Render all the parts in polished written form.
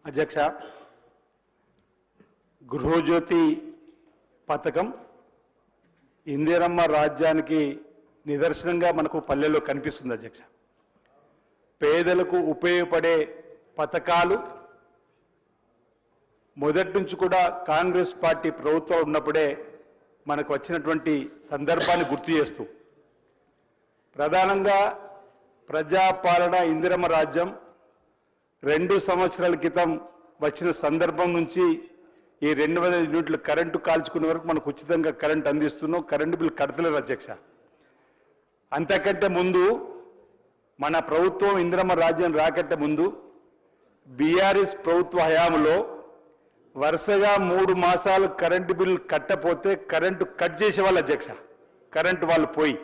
అధ్యక్ష, గృహజ్యోతి పథకం ఇందిరమ్మ రాజ్యానికి నిదర్శనంగా మనకు పల్లెల్లో కనిపిస్తుంది అధ్యక్ష. పేదలకు ఉపయోగపడే పథకాలు మొదటి నుంచి కూడా కాంగ్రెస్ పార్టీ ప్రభుత్వం ఉన్నప్పుడే మనకు వచ్చినటువంటి సందర్భాన్ని గుర్తు చేస్తూ ప్రధానంగా ప్రజాపాలన ఇందిరమ్మ రాజ్యం 2 సంవత్సరాల క్రితం వచ్చిన సందర్భం నుంచి ఈ 200 యూనిట్లు కరెంటు కాల్చుకునే వరకు మనకు ఉచితంగా కరెంటు అందిస్తున్నాం. కరెంటు బిల్లు కడతలేరు అధ్యక్ష. అంతకంటే ముందు మన ప్రభుత్వం ఇందిరమ్మ రాజ్యం రాకంటే ముందు బీఆర్ఎస్ ప్రభుత్వ హయాంలో వరుసగా 3 మాసాలు కరెంటు బిల్లు కట్టపోతే కరెంటు కట్ చేసేవాళ్ళు అధ్యక్ష. కరెంటు వాళ్ళు పోయి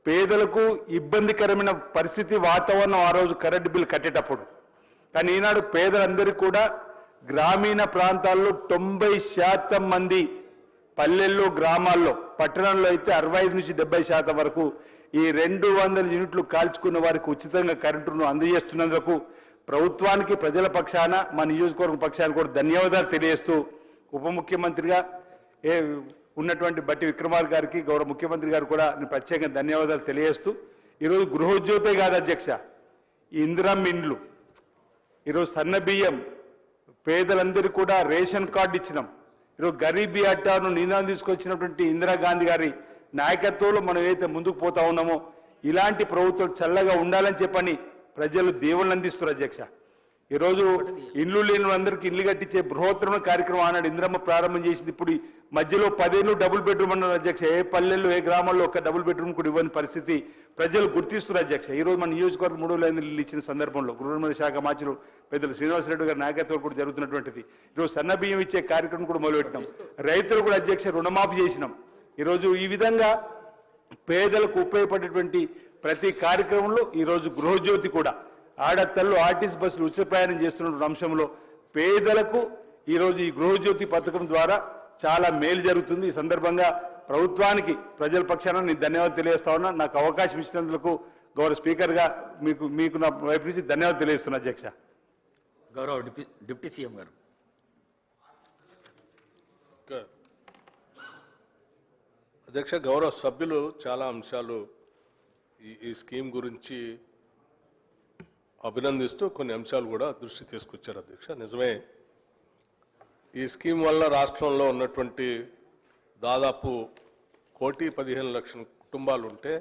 పేదలకు ఇబ్బందికరమైన పరిస్థితి వాతావరణం ఆ రోజు కరెంటు బిల్లు కట్టేటప్పుడు. కానీ ఈనాడు పేదలందరికీ కూడా గ్రామీణ ప్రాంతాల్లో 90% మంది పల్లెల్లో గ్రామాల్లో, పట్టణంలో అయితే 65 నుంచి 70% వరకు ఈ 200 యూనిట్లు కాల్చుకున్న వారికి ఉచితంగా కరెంటును అందజేస్తున్నందుకు ప్రభుత్వానికి ప్రజల పక్షాన మా నియోజకవర్గం పక్షాన కూడా ధన్యవాదాలు తెలియజేస్తూ ఉప ముఖ్యమంత్రిగా ఉన్నటువంటి బట్టి విక్రమార్క గారికి గౌరవ ముఖ్యమంత్రి గారు కూడా నేను ప్రత్యేకంగా ధన్యవాదాలు తెలియజేస్తూ ఈరోజు గృహజ్యోతే కాదు అధ్యక్ష, ఇందిరమ్మ ఇండ్లు, ఈరోజు సన్న బియ్యం పేదలందరికీ కూడా రేషన్ కార్డు ఇచ్చినాం. ఈరోజు గరీబీ అట్టాను నినాదం తీసుకొచ్చినటువంటి ఇందిరాగాంధీ గారి నాయకత్వంలో మనం ఏదైతే ముందుకు పోతా ఉన్నామో ఇలాంటి ప్రభుత్వం చల్లగా ఉండాలని చెప్పని ప్రజలు దేవుళ్ళని అందిస్తున్నారు అధ్యక్ష. ఈరోజు ఇల్లు లేని అందరికీ ఇల్లు కట్టించే బృహత్తరమైన కార్యక్రమం ఆనాడు ఇందిరమ్మ ప్రారంభం చేసింది. ఇప్పుడు మధ్యలో 10 డబుల్ బెడ్రూమ్ అన్నారు అధ్యక్ష. ఏ పల్లెల్లో ఏ గ్రామాల్లో ఒక డబుల్ బెడ్రూమ్ కూడా ఇవ్వని పరిస్థితి ప్రజలు గుర్తిస్తున్నారు అధ్యక్ష. ఈరోజు మన నియోజకవర్గం 3 ఇల్లు ఇచ్చిన సందర్భంలో గృహనిర్మాణ శాఖ మంత్రులు పెద్దలు శ్రీనివాసరెడ్డి గారి నాయకత్వం కూడా జరుగుతున్నటువంటిది. ఈరోజు సన్న బియ్యం ఇచ్చే కార్యక్రమం కూడా మొదలుపెట్టినాం. రైతులు కూడా అధ్యక్ష రుణమాఫీ చేసినాం. ఈరోజు ఈ విధంగా పేదలకు ఉపయోగపడేటువంటి ప్రతి కార్యక్రమంలో ఈరోజు గృహజ్యోతి కూడా ఆడతల్లు ఆర్టీసీ బస్సులు ఉచిత ప్రయాణం చేస్తున్న అంశంలో పేదలకు ఈరోజు ఈ గృహజ్యోతి పథకం ద్వారా చాలా మేలు జరుగుతుంది. ఈ సందర్భంగా ప్రభుత్వానికి ప్రజల పక్షాన నేను ధన్యవాదాలు తెలియజేస్తా ఉన్నా. నాకు అవకాశం ఇచ్చినందుకు గౌరవ స్పీకర్గా మీకు నా వైపు నుంచి ధన్యవాదాలు తెలియజేస్తున్నా అధ్యక్ష. గౌరవ డిప్యూటీ సీఎం గారు. అధ్యక్ష, గౌరవ సభ్యులు చాలా అంశాలు ఈ స్కీమ్ గురించి అభినందిస్తూ కొన్ని అంశాలు కూడా దృష్టి తీసుకొచ్చారు అధ్యక్ష. నిజమే, ఈ స్కీమ్ వల్ల రాష్ట్రంలో ఉన్నటువంటి దాదాపు 1,15,00,000 కుటుంబాలు ఉంటే